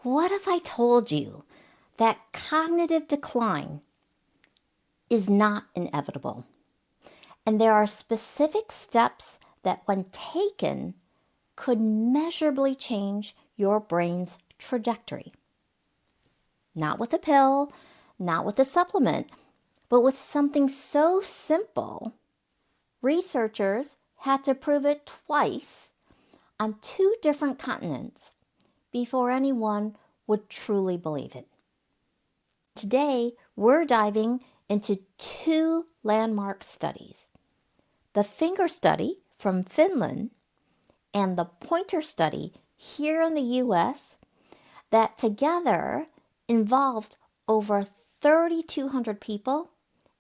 What if I told you that cognitive decline is not inevitable? And there are specific steps that, when taken, could measurably change your brain's trajectory. Not with a pill, not with a supplement, but with something so simple, researchers had to prove it twice on 2 different continents before anyone would truly believe it. Today, we're diving into 2 landmark studies. The FINGER study from Finland and the Pointer study here in the U.S. that together involved over 3,200 people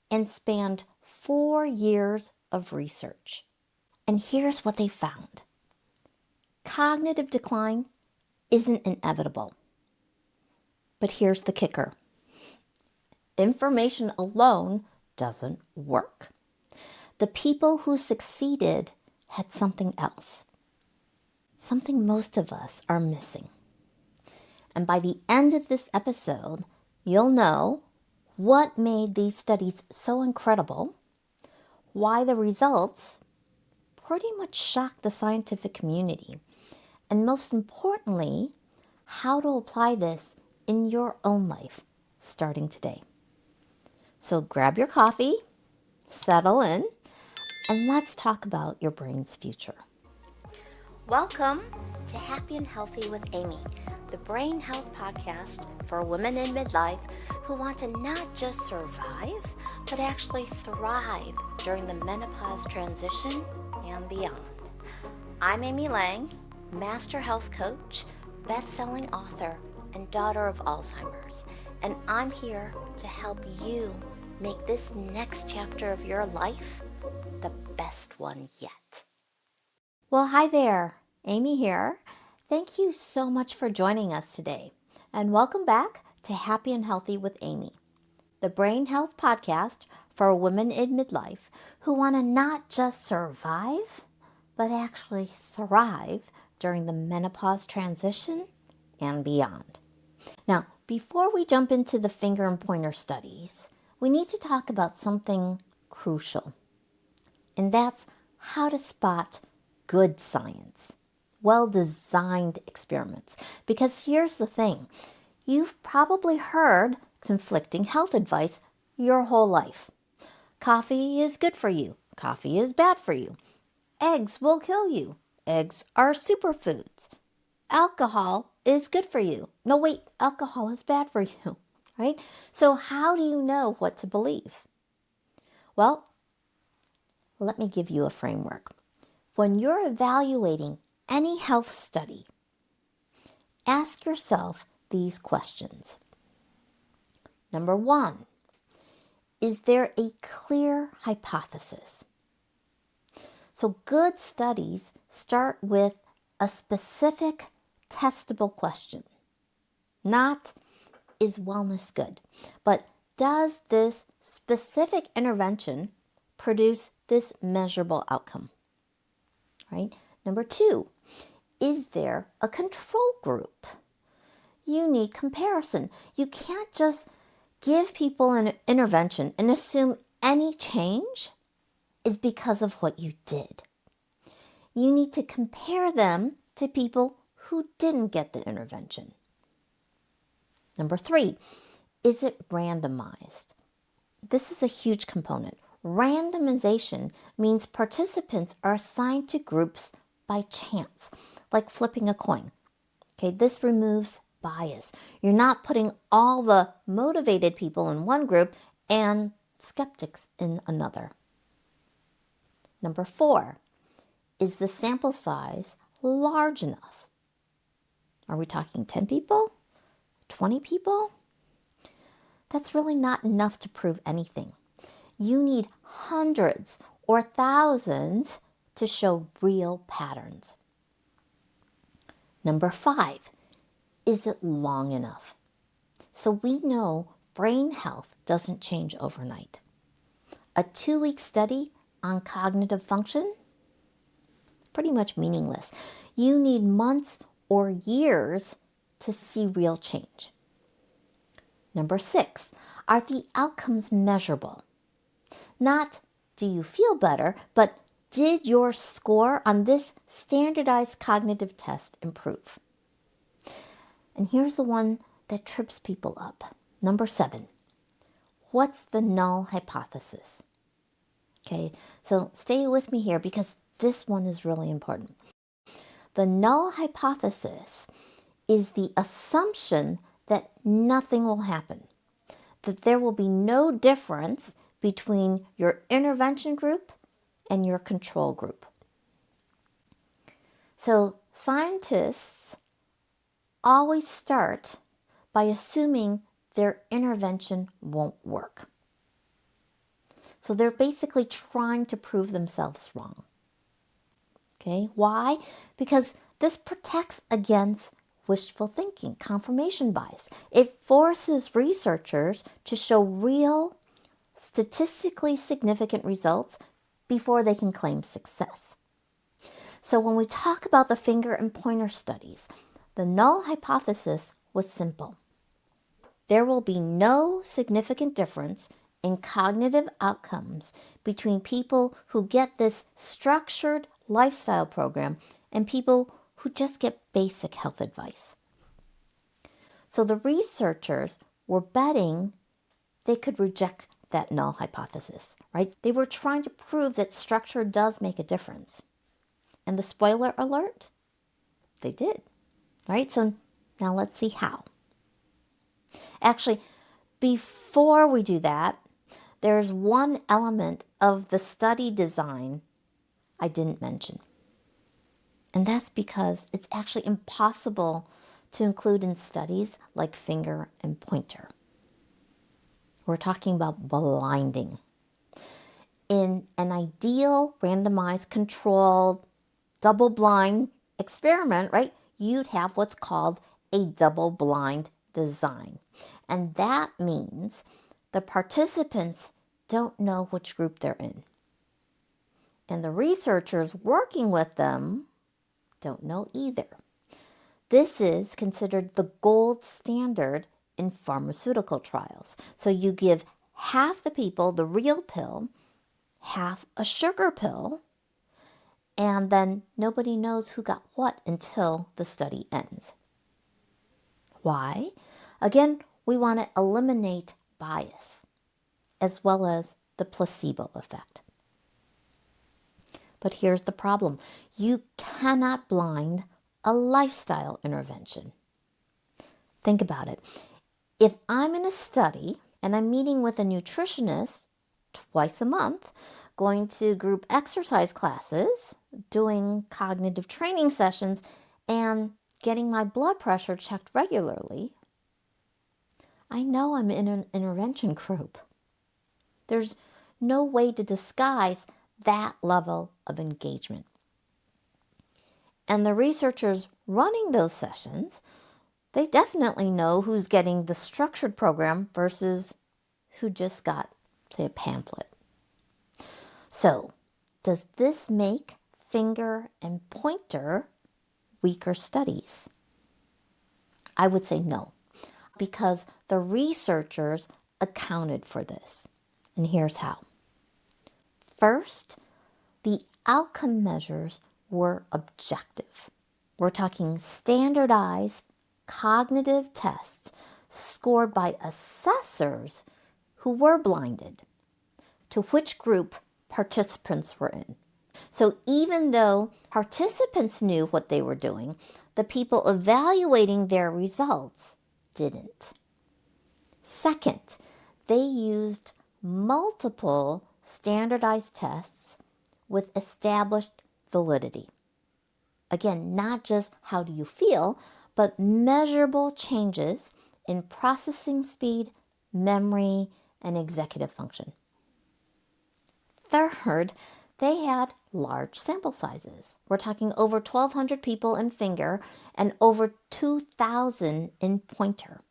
and spanned 4 years of research. And here's what they found. Cognitive decline isn't inevitable. But here's the kicker. Information alone doesn't work. The people who succeeded had something else. Something most of us are missing. And by the end of this episode, you'll know what made these studies so incredible, why the results pretty much shocked the scientific community, and most importantly, how to apply this in your own life starting today. So grab your coffee, settle in, and let's talk about your brain's future. Welcome to Happy and Healthy with Amy, the brain health podcast for women in midlife who want to not just survive, but actually thrive during the menopause transition and beyond. I'm Amy Lang, master health coach, best-selling author, and daughter of Alzheimer's, and I'm here to help you make this next chapter of your life the best one yet. Well, hi there, Amy here. Thank you so much for joining us today, and welcome back to Happy and Healthy with Amy, the brain health podcast for women in midlife who want to not just survive, but actually thrive during the menopause transition and beyond. Now, before we jump into the finger and pointer studies, we need to talk about something crucial, and that's how to spot good science, well-designed experiments. Because here's the thing, you've probably heard conflicting health advice your whole life. Coffee is good for you. Coffee is bad for you. Eggs will kill you. Eggs are superfoods. Alcohol is good for you. No, wait, alcohol is bad for you, right? So how do you know what to believe? Well, let me give you a framework. When you're evaluating any health study, ask yourself these questions. Number 1, is there a clear hypothesis? So good studies start with a specific testable question. Not, is wellness good? But does this specific intervention produce this measurable outcome? Right? Number 2, is there a control group? You need comparison. You can't just give people an intervention and assume any change is because of what you did. You need to compare them to people who didn't get the intervention. Number 3, is it randomized? This is a huge component. Randomization means participants are assigned to groups by chance, like flipping a coin. Okay, this removes bias. You're not putting all the motivated people in one group and skeptics in another. Number 4, is the sample size large enough? Are we talking 10 people? 20 people? That's really not enough to prove anything. You need hundreds or thousands to show real patterns. Number 5, is it long enough? So we know brain health doesn't change overnight. A 2-week study on cognitive function? Pretty much meaningless. You need months or years to see real change. Number 6, are the outcomes measurable? Not do you feel better, but did your score on this standardized cognitive test improve? And here's the one that trips people up. Number 7, what's the null hypothesis? Okay, so stay with me here because this one is really important. The null hypothesis is the assumption that nothing will happen, that there will be no difference between your intervention group and your control group. So scientists always start by assuming their intervention won't work. So they're basically trying to prove themselves wrong. Okay, why? Because this protects against wishful thinking, confirmation bias. It forces researchers to show real, statistically significant results before they can claim success. So when we talk about the finger and pointer studies, the null hypothesis was simple. There will be no significant difference in cognitive outcomes between people who get this structured lifestyle program and people who just get basic health advice. So the researchers were betting they could reject that null hypothesis, right? They were trying to prove that structure does make a difference. And the spoiler alert, they did, right? So now let's see how. Actually, before we do that, there's one element of the study design I didn't mention. And that's because it's actually impossible to include in studies like finger and pointer. We're talking about blinding. In an ideal randomized controlled double-blind experiment, right, you'd have what's called a double-blind design. And that means the participants don't know which group they're in. And the researchers working with them don't know either. This is considered the gold standard in pharmaceutical trials. So you give half the people the real pill, half a sugar pill, and then nobody knows who got what until the study ends. Why? Again, we want to eliminate bias as well as the placebo effect. But here's the problem. You cannot blind a lifestyle intervention. Think about it. If I'm in a study and I'm meeting with a nutritionist twice a month, going to group exercise classes, doing cognitive training sessions, and getting my blood pressure checked regularly, I know I'm in an intervention group. There's no way to disguise that level of engagement. And the researchers running those sessions, they definitely know who's getting the structured program versus who just got, say, a pamphlet. So, does this make finger and pointer weaker studies? I would say no, because the researchers accounted for this. And here's how. First, the outcome measures were objective. We're talking standardized cognitive tests scored by assessors who were blinded to which group participants were in. So even though participants knew what they were doing, the people evaluating their results didn't. Second, they used multiple standardized tests with established validity. Again, not just how do you feel, but measurable changes in processing speed, memory, and executive function. Third, they had large sample sizes. We're talking over 1,200 people in finger and over 2,000 in pointer.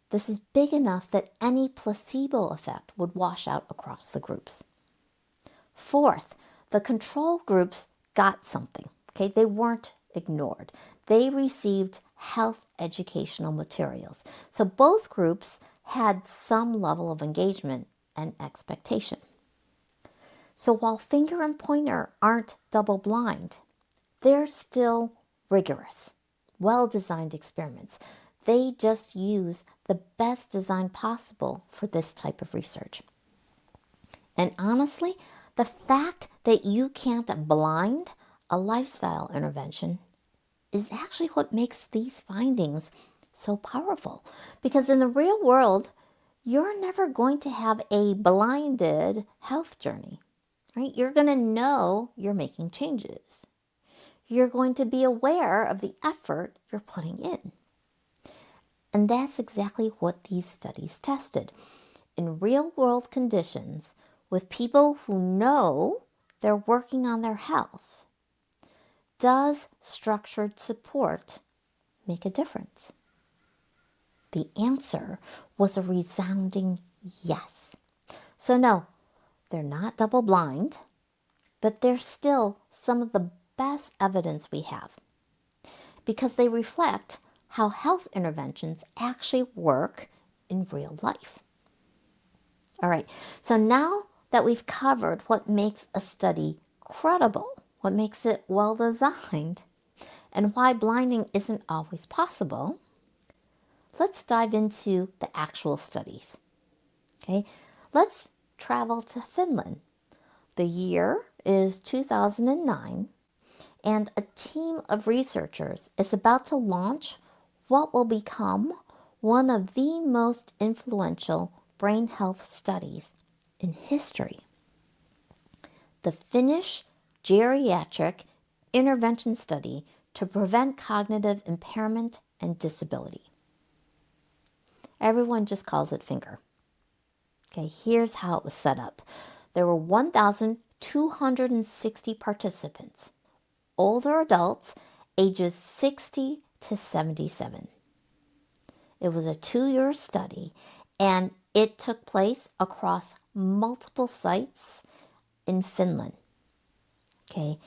This is big enough that any placebo effect would wash out across the groups. Fourth, the control groups got something. Okay, they weren't ignored. They received health educational materials. So both groups had some level of engagement and expectation. So while finger and pointer aren't double blind, they're still rigorous, well-designed experiments. They just use the best design possible for this type of research. And honestly, the fact that you can't blind a lifestyle intervention is actually what makes these findings so powerful. Because in the real world, you're never going to have a blinded health journey, right? You're going to know you're making changes. You're going to be aware of the effort you're putting in. And that's exactly what these studies tested. In real world conditions, with people who know they're working on their health, does structured support make a difference? The answer was a resounding yes. So no, they're not double blind, but they're still some of the best evidence we have because they reflect how health interventions actually work in real life. All right, so now that we've covered what makes a study credible, what makes it well designed, and why blinding isn't always possible, let's dive into the actual studies. Okay, let's travel to Finland. The year is 2009, and a team of researchers is about to launch what will become one of the most influential brain health studies in history. The Finnish Geriatric Intervention Study to prevent cognitive impairment and disability. Everyone just calls it FINGER. Okay, here's how it was set up. There were 1,260 participants, older adults ages 60 to 77. It was a 2-year study, and it took place across multiple sites in Finland. Okay,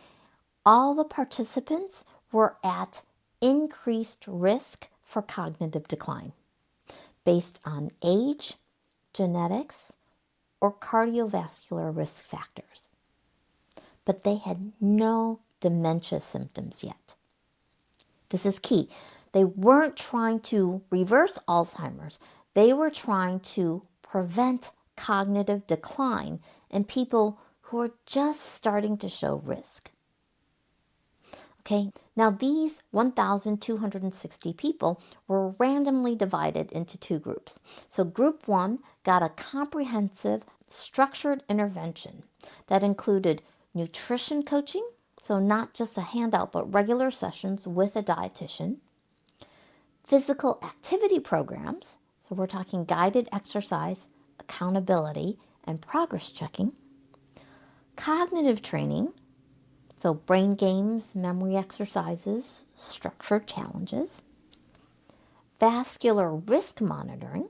all the participants were at increased risk for cognitive decline based on age, genetics, or cardiovascular risk factors. But they had no dementia symptoms yet. This is key. They weren't trying to reverse Alzheimer's. They were trying to prevent cognitive decline in people who are just starting to show risk. Okay, now these 1,260 people were randomly divided into 2 groups. So group 1 got a comprehensive structured intervention that included nutrition coaching, so not just a handout, but regular sessions with a dietitian, physical activity programs, so we're talking guided exercise, accountability, and progress checking, cognitive training, so brain games, memory exercises, structured challenges, vascular risk monitoring.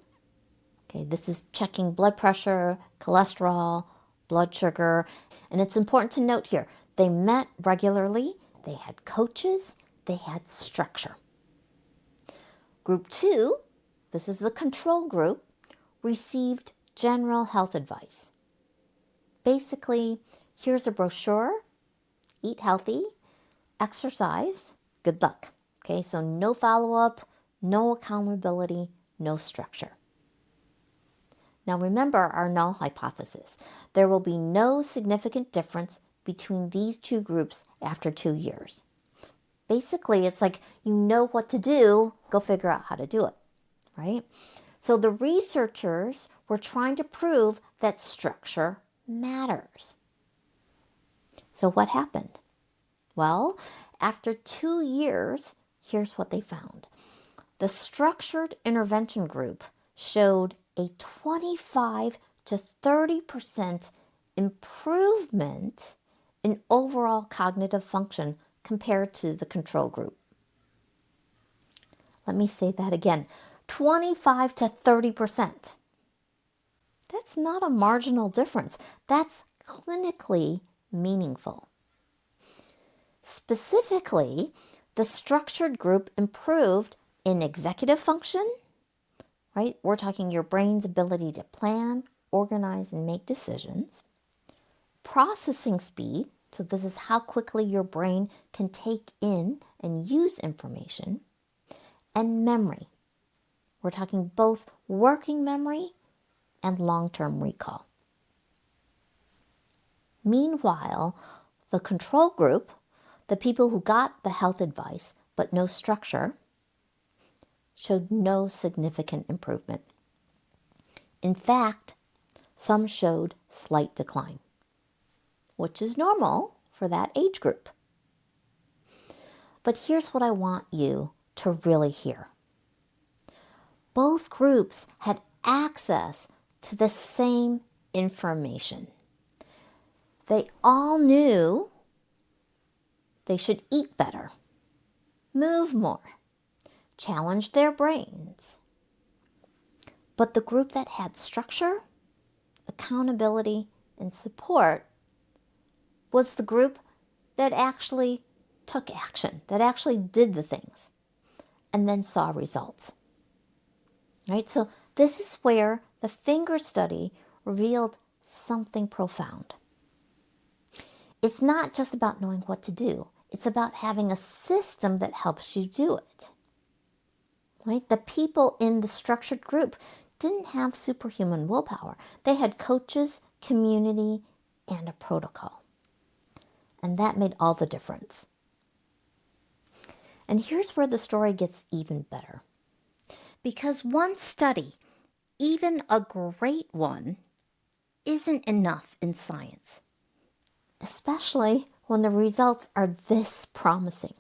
Okay, this is checking blood pressure, cholesterol, blood sugar. And it's important to note here, they met regularly, they had coaches, they had structure. Group 2, this is the control group, received general health advice. Basically, here's a brochure. Eat healthy, exercise, good luck. Okay, so no follow-up, no accountability, no structure. Now remember our null hypothesis. There will be no significant difference between these 2 groups after 2 years. Basically, it's like you know what to do, go figure out how to do it, right? So the researchers were trying to prove that structure matters. So what happened? Well, after 2 years, here's what they found. The structured intervention group showed a 25 to 30% improvement in overall cognitive function compared to the control group. Let me say that again. 25 to 30%. That's not a marginal difference. That's clinically meaningful. Specifically, The structured group improved in executive function, right? We're talking your brain's ability to plan, organize, and make decisions. Processing speed, so this is how quickly your brain can take in and use information. And memory. We're talking both working memory and long-term recall. Meanwhile, the control group, the people who got the health advice but no structure, showed no significant improvement. In fact, some showed slight decline, which is normal for that age group. But here's what I want you to really hear. Both groups had access to the same information. They all knew they should eat better, move more, challenge their brains. But the group that had structure, accountability, and support was the group that actually took action, that actually did the things, and then saw results. Right? So this is where the FINGER study revealed something profound. It's not just about knowing what to do. It's about having a system that helps you do it. Right? The people in the structured group didn't have superhuman willpower. They had coaches, community, and a protocol. And that made all the difference. And here's where the story gets even better. Because one study, even a great one, isn't enough in science, especially when the results are this promising.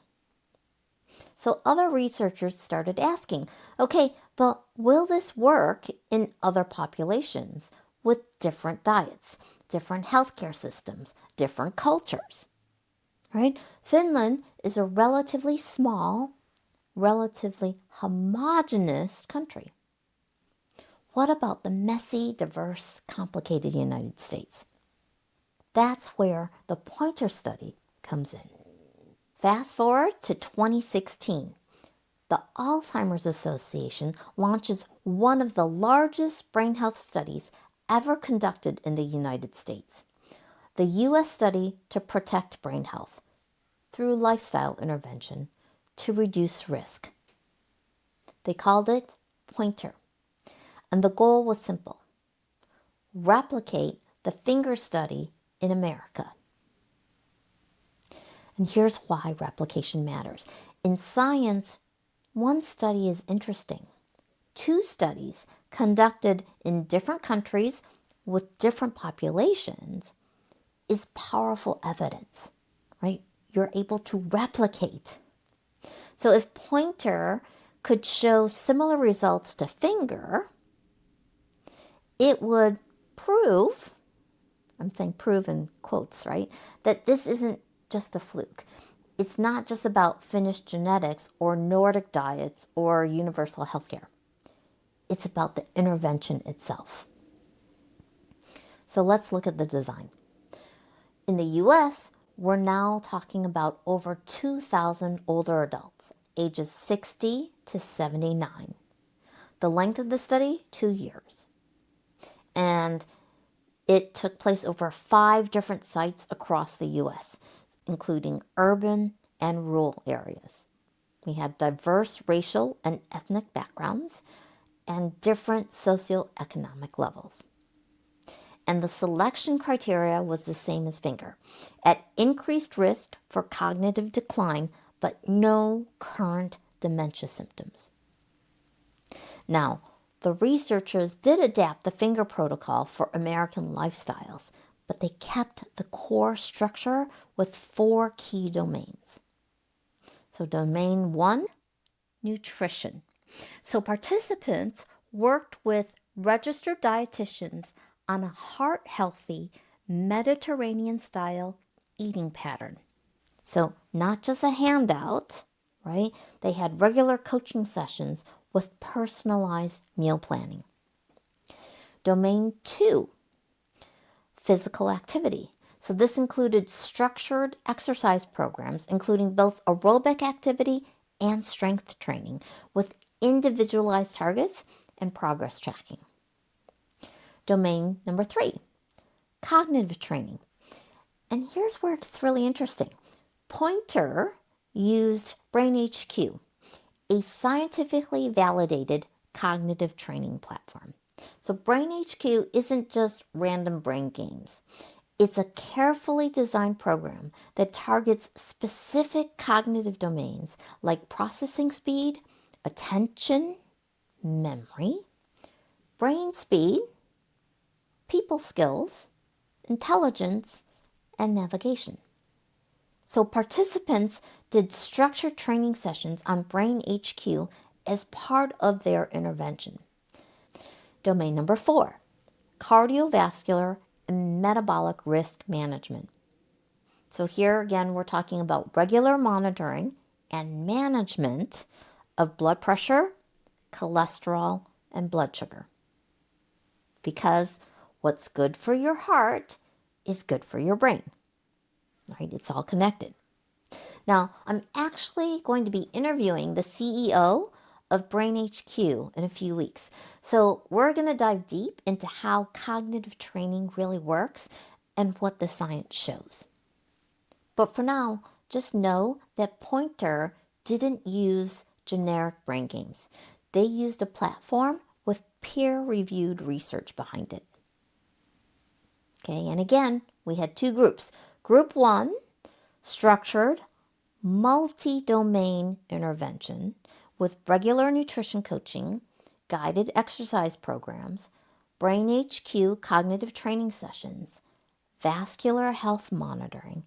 So other researchers started asking, okay, but will this work in other populations with different diets, different healthcare systems, different cultures? Right? Finland is a relatively small, relatively homogeneous country. What about the messy, diverse, complicated United States? That's where the Pointer study comes in. Fast forward to 2016. The Alzheimer's Association launches one of the largest brain health studies ever conducted in the United States. The U.S. study to protect brain health through lifestyle intervention to reduce risk. They called it Pointer. And the goal was simple: replicate the FINGER study in America. And here's why replication matters. In science, one study is interesting. 2 studies conducted in different countries with different populations is powerful evidence, right? You're able to replicate. So if Pointer could show similar results to FINGER, it would prove, I'm saying prove in quotes, right, that this isn't just a fluke. It's not just about Finnish genetics or Nordic diets or universal healthcare. It's about the intervention itself. So let's look at the design. In the U.S., we're now talking about over 2,000 older adults, ages 60 to 79. The length of the study, 2 years. And it took place over 5 different sites across the U.S., including urban and rural areas. We had diverse racial and ethnic backgrounds and different socioeconomic levels. And the selection criteria was the same as FINGER, at increased risk for cognitive decline, but no current dementia symptoms. Now, the researchers did adapt the FINGER protocol for American lifestyles, but they kept the core structure with 4 key domains. So domain 1, nutrition. So participants worked with registered dietitians on a heart-healthy Mediterranean-style eating pattern. So not just a handout, right? They had regular coaching sessions with personalized meal planning. Domain 2, physical activity. So this included structured exercise programs, including both aerobic activity and strength training with individualized targets and progress tracking. Domain number 3, cognitive training. And here's where it's really interesting. Pointer used BrainHQ, a scientifically validated cognitive training platform. So BrainHQ isn't just random brain games. It's a carefully designed program that targets specific cognitive domains like processing speed, attention, memory, brain speed, people skills, intelligence, and navigation. So participants did structured training sessions on BrainHQ as part of their intervention. Domain number 4, cardiovascular and metabolic risk management. So here again, we're talking about regular monitoring and management of blood pressure, cholesterol, and blood sugar. Because what's good for your heart is good for your brain, right? It's all connected. Now, I'm actually going to be interviewing the CEO of BrainHQ in a few weeks. So we're going to dive deep into how cognitive training really works and what the science shows. But for now, just know that Pointer didn't use generic brain games. They used a platform with peer-reviewed research behind it. Okay, and again, we had 2 groups. Group 1, structured, multi-domain intervention with regular nutrition coaching, guided exercise programs, BrainHQ cognitive training sessions, vascular health monitoring,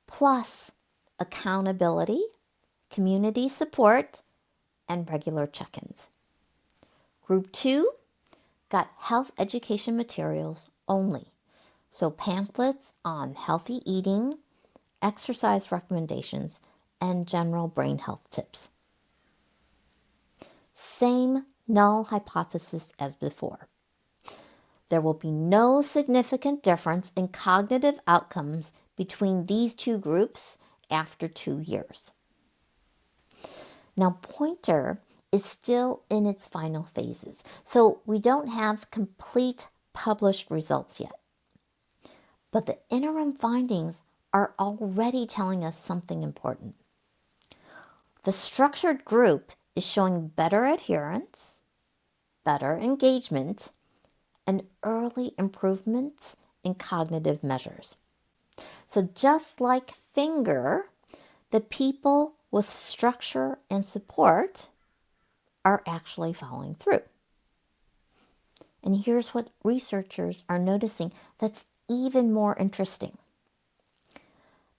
plus accountability, community support, and regular check-ins. Group 2 got health education materials only, so pamphlets on healthy eating, exercise recommendations, and general brain health tips. Same null hypothesis as before. There will be no significant difference in cognitive outcomes between these 2 groups after 2 years. Now, Pointer is still in its final phases, so we don't have complete published results yet. But the interim findings are already telling us something important. The structured group is showing better adherence, better engagement, and early improvements in cognitive measures. So just like FINGER, the people with structure and support are actually following through. And here's what researchers are noticing that's even more interesting.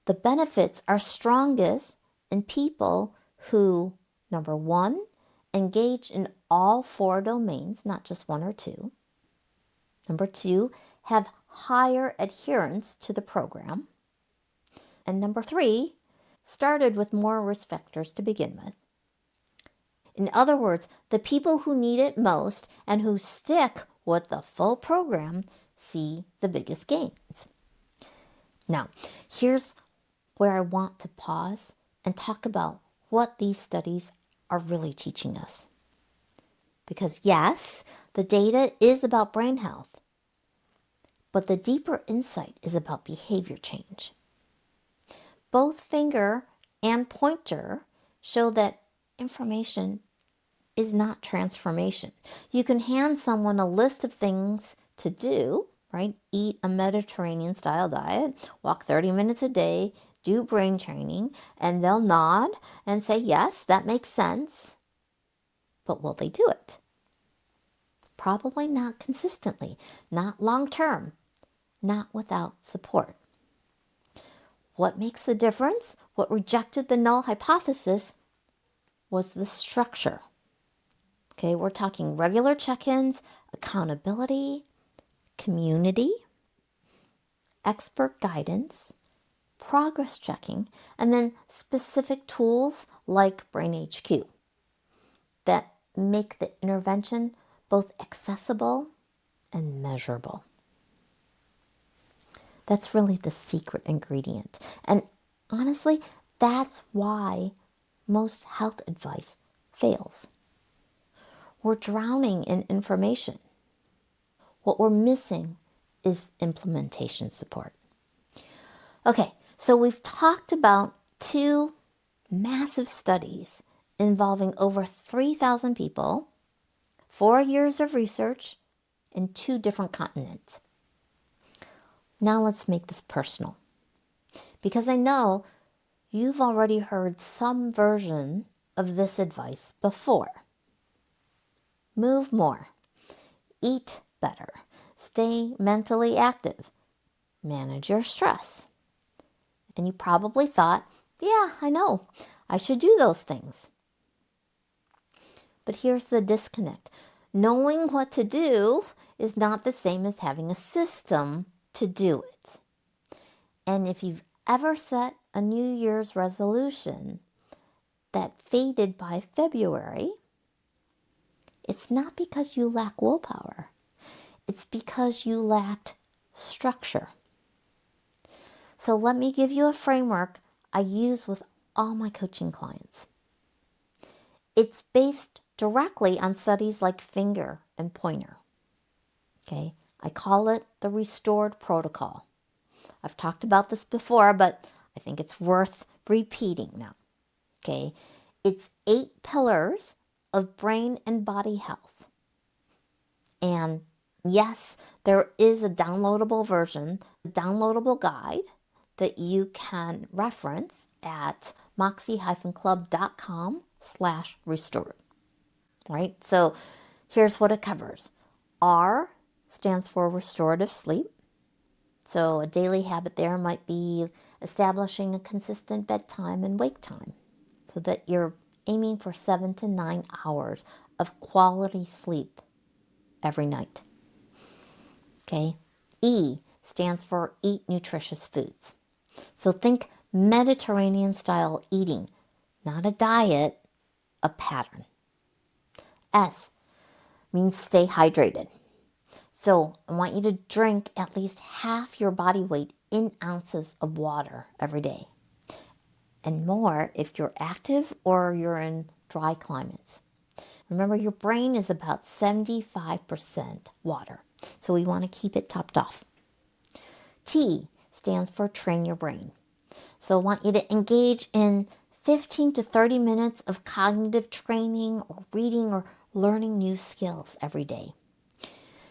The benefits are strongest in people who, number 1, engage in all 4 domains, not just 1 or 2. Number 2, have higher adherence to the program. And number 3, started with more risk factors to begin with. In other words, the people who need it most and who stick with the full program see the biggest gains. Now, here's where I want to pause and talk about what these studies are really teaching us. Because yes, the data is about brain health, but the deeper insight is about behavior change. Both FINGER and Pointer show that information is not transformation. You can hand someone a list of things to do, right? Eat a Mediterranean style diet, walk 30 minutes a day, do brain training, and they'll nod and say, yes, that makes sense. But will they do it? Probably not consistently, not long term, not without support. What makes the difference? What rejected the null hypothesis was the structure. Okay, we're talking regular check-ins, accountability, community, expert guidance, progress checking, and then specific tools like BrainHQ that make the intervention both accessible and measurable. That's really the secret ingredient. And honestly, that's why most health advice fails. We're drowning in information. What we're missing is implementation support. Okay, so we've talked about two massive studies involving over 3,000 people, 4 years of research, in 2 different continents. Now let's make this personal, because I know you've already heard some version of this advice before. Move more, eat better, stay mentally active, manage your stress. And you probably thought, yeah, I know, I should do those things. But here's the disconnect. Knowing what to do is not the same as having a system to do it. And if you've ever set a New Year's resolution that faded by February, it's not because you lack willpower. It's because you lacked structure. So let me give you a framework I use with all my coaching clients. It's based directly on studies like FINGER and Pointer. Okay, I call it the restored protocol. I've talked about this before, but I think it's worth repeating now. Okay, it's 8 pillars of brain and body health. And yes, there is a downloadable version, a downloadable guide that you can reference at moxie-club.com/restored. Right? So here's what it covers. R stands for restorative sleep. So a daily habit there might be establishing a consistent bedtime and wake time so that you're aiming for 7 to 9 hours of quality sleep every night. Okay. E stands for eat nutritious foods. So think Mediterranean style eating, not a diet, a pattern. S means stay hydrated. So I want you to drink at least half your body weight in ounces of water every day. And more if you're active or you're in dry climates. Remember, your brain is about 75% water. So we want to keep it topped off. T stands for train your brain. So I want you to engage in 15 to 30 minutes of cognitive training or reading or learning new skills every day.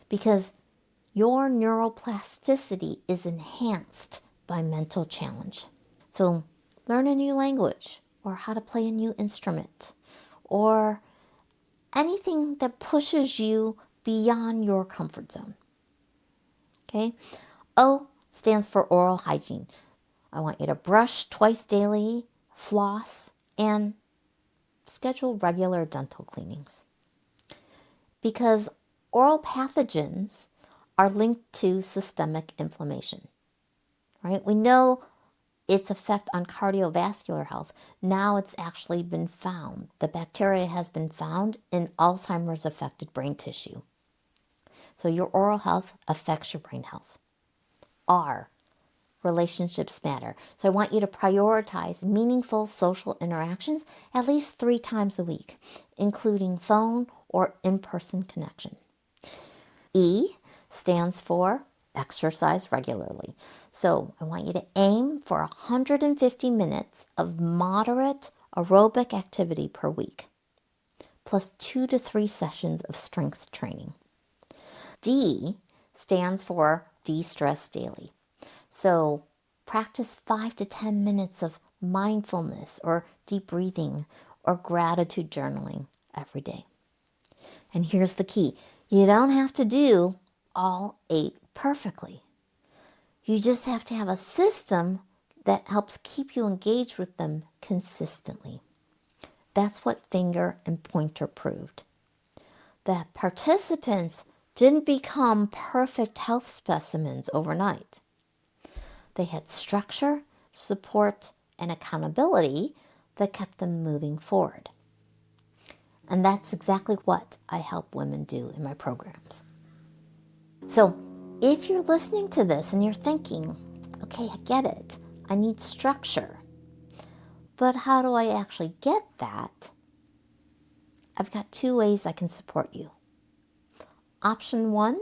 Because your neuroplasticity is enhanced by mental challenge. So learn a new language or how to play a new instrument or anything that pushes you beyond your comfort zone. Okay? O stands for oral hygiene. I want you to brush twice daily, floss, and schedule regular dental cleanings. Because oral pathogens are linked to systemic inflammation, right? We know its effect on cardiovascular health. Now it's actually been found. The bacteria has been found in Alzheimer's affected brain tissue. So your oral health affects your brain health. R, relationships matter. So I want you to prioritize meaningful social interactions at least 3 times a week, including phone or in-person connection. E stands for exercise regularly. So I want you to aim for 150 minutes of moderate aerobic activity per week, plus 2 to 3 sessions of strength training. D stands for de-stress daily. So practice 5 to 10 minutes of mindfulness or deep breathing or gratitude journaling every day. And here's the key. You don't have to do all 8 perfectly. You just have to have a system that helps keep you engaged with them consistently. That's what Finger and Pointer proved. That participants didn't become perfect health specimens overnight. They had structure, support, and accountability that kept them moving forward. And that's exactly what I help women do in my programs. So if you're listening to this and you're thinking, Okay, I get it. I need structure. But how do I actually get that? I've got 2 ways I can support you. Option 1,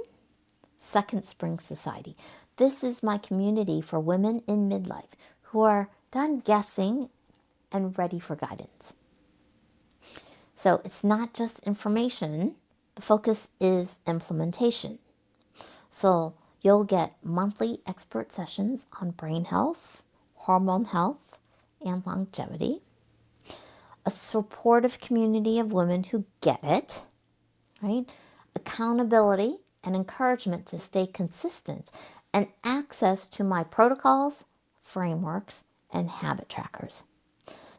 Second Spring Society. This is my community for women in midlife who are done guessing and ready for guidance. So it's not just information, the focus is implementation. So you'll get monthly expert sessions on brain health, hormone health, and longevity. A supportive community of women who get it, right? Accountability and encouragement to stay consistent, and access to my protocols, frameworks, and habit trackers.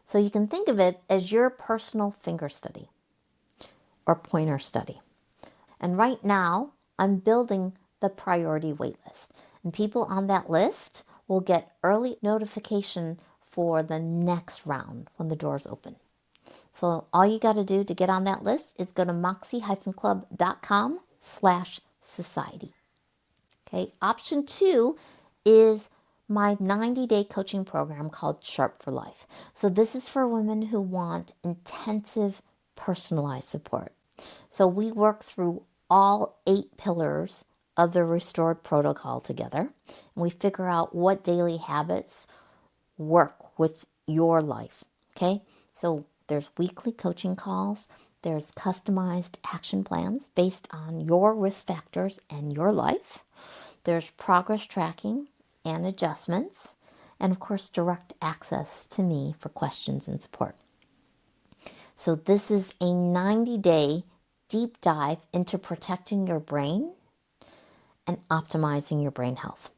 So you can think of it as your personal finger study or pointer study. And right now, I'm building the priority waitlist. And people on that list will get early notification for the next round when the doors open. So all you got to do to get on that list is go to moxie-club.com/society. Okay. Option 2 is my 90-day coaching program called Sharp for Life. So this is for women who want intensive personalized support. So we work through all 8 pillars of the restored protocol together, and we figure out what daily habits work with your life. Okay. So there's weekly coaching calls. There's customized action plans based on your risk factors and your life. There's progress tracking and adjustments. And of course, direct access to me for questions and support. So this is a 90-day deep dive into protecting your brain and optimizing your brain health.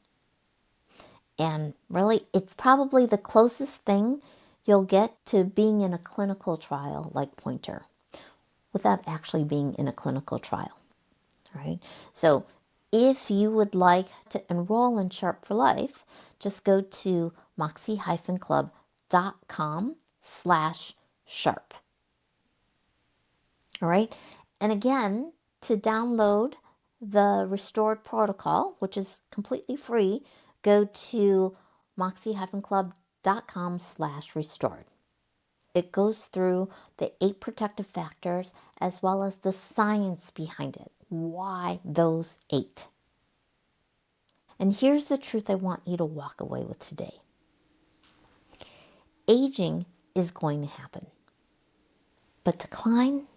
And really, it's probably the closest thing you'll get to being in a clinical trial like Pointer without actually being in a clinical trial. All right. So if you would like to enroll in Sharp for Life, just go to moxie-club.com/sharp. All right. And again, to download the restored protocol, which is completely free, go to moxie-club.com/restored. It goes through the 8 protective factors as well as the science behind it. Why those 8? And here's the truth I want you to walk away with today. Aging is going to happen. But decline,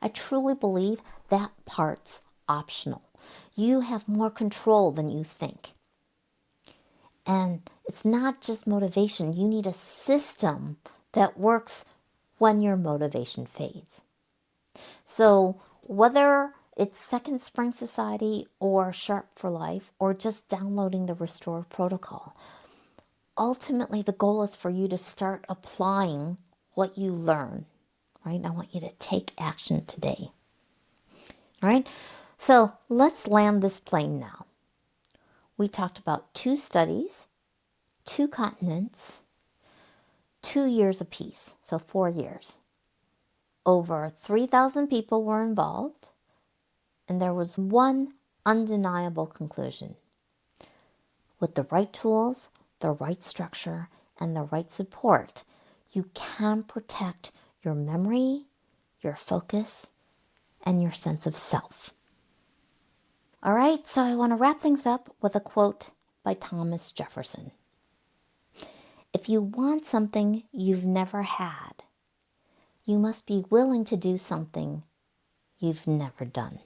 I truly believe that part's optional. You have more control than you think. And it's not just motivation. You need a system that works when your motivation fades. So whether it's Second Spring Society or Sharp for Life or just downloading the Restore protocol, ultimately the goal is for you to start applying what you learn, right? I want you to take action today. All right, so let's land this plane now. We talked about 2 studies, 2 continents, 2 years apiece, so 4 years. Over 3,000 people were involved, and there was one undeniable conclusion. With the right tools, the right structure, and the right support, you can protect your memory, your focus, and your sense of self. All right, so I want to wrap things up with a quote by Thomas Jefferson. If you want something you've never had, you must be willing to do something you've never done.